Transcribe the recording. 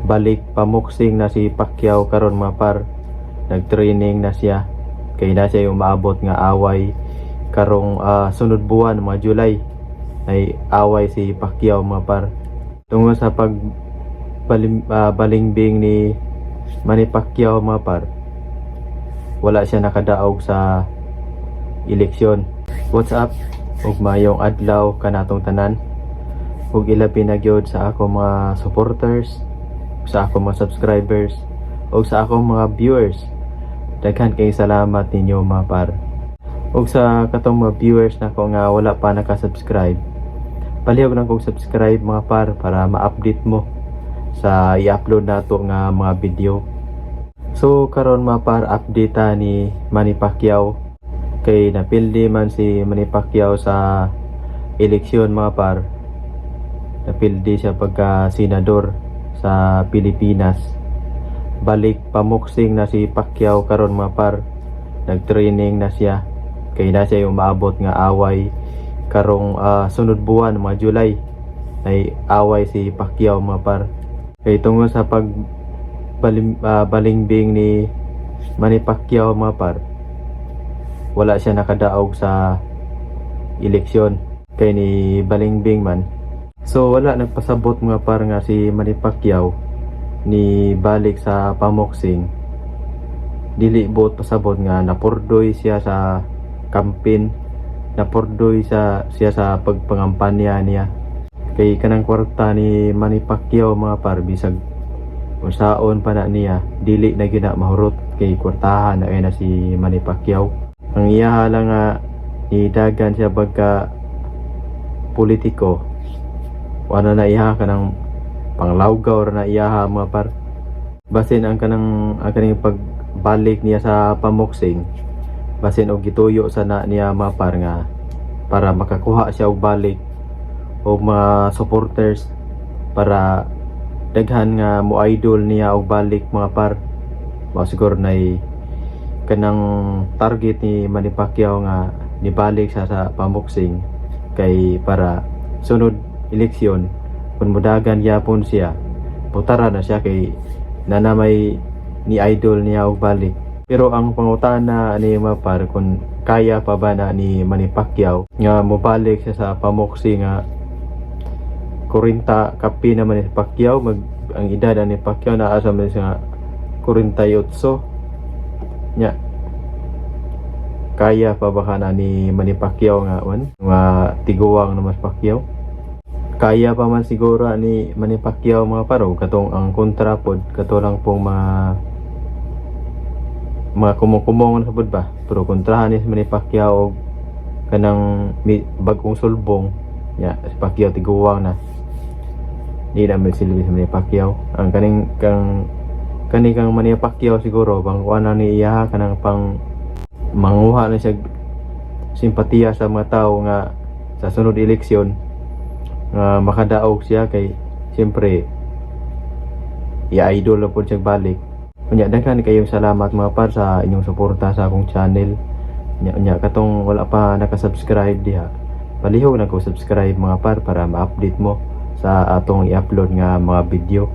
balik pamuksing na si Pacquiao karon mga par. Nagtraining na siya kay na siya yung maabot nga away karong sunod buwan mga July ay away si Pacquiao mga par tungod sa balingbing ni Manny Pacquiao mga par. Wala siya nakadaog sa eleksyon. What's up? Ug mayong adlaw kanatong tanan, ug ilabi na gyud sa ako mga supporters, sa ako mga subscribers, ug sa akong mga viewers. Daghan kay salamat ninyo mga par. Ug sa katong mga viewers nako nga wala pa naka-subscribe, palihog na kong subscribe mga par para ma-update mo sa i-upload nato nga mga video. So karon mga par, update ni Manny Pacquiao kay napildi man si Manny Pacquiao sa eleksyon mga par. Napildi siya pagka senador sa Pilipinas. Balik pamuksing na si Pacquiao karon mga par. Nagtraining na siya kay na siya yung maabot nga away karong sunod buwan mga July ay away si Pacquiao mga par. Kay tungod sa balingbing ni Manny Pacquiao mga par, wala siya nakadaog sa eleksyon kay ni balingbing man. So wala nagpasabot mga par nga si Manny Pacquiao ni balik sa pamuksing. Dili bot pasabot nga napurdoy siya sa campaign, napurdoy siya sa pagpangampanya niya. Kay kanang kwarta ni Manny Pacquiao mga par, bisag usaon pa na niya, dili na gina mahurot kay kwartahan na na si Manny Pacquiao. Ang iya lang nga idagan siya pagka politiko, wala na iya kanang panglawgaw na iya mga par. Basin ang kaning pagbalik niya sa pamuksing, basin og gituyo sana niya mga par nga para makakuha siya og balik og mga supporters, para daghan nga mo idol niya og balik mga par. Mao siguro na kanang target ni Manny Pacquiao nga nibalik siya sa pamuksing kay para sunod eleksyon kung mudagan yapon siya, putara na siya kay nanamay ni idol niya og balik. Pero ang pangutana ni mga par, kung kaya pa ba na ni Manny Pacquiao nga mobalik siya sa pamuksing nga 40 kapi naman ni Pacquiao. Ang edad ni Pacquiao na asa man siya 48 nya. Kaya pa ba na ni Manny Pacquiao nga tiguwang na mas Pacquiao? Kaya pa man siguro ni Manny Pacquiao mga paro, katong ang kontra pod kato lang pong mga kumong sa pod ba. Pero kontrahan ni Manny Pacquiao kanang bagong sulbong nya, si Pacquiao tiguwang na. Di na may silbi sa Manny Pacquiao. Ang kang Manny Pacquiao siguro bang kuana ni iya kanang pang manguha na siya simpatiya sa mga tao nga sa sunod eleksyon nga makadaog siya, kay siyempre i-idol na po siya balik. Unya daghan kayong salamat mga par sa inyong suporta sa akong channel. Unya katong wala pa naka-subscribe diha, palihog na ko subscribe mga par para ma-update mo sa atong i-upload nga mga video.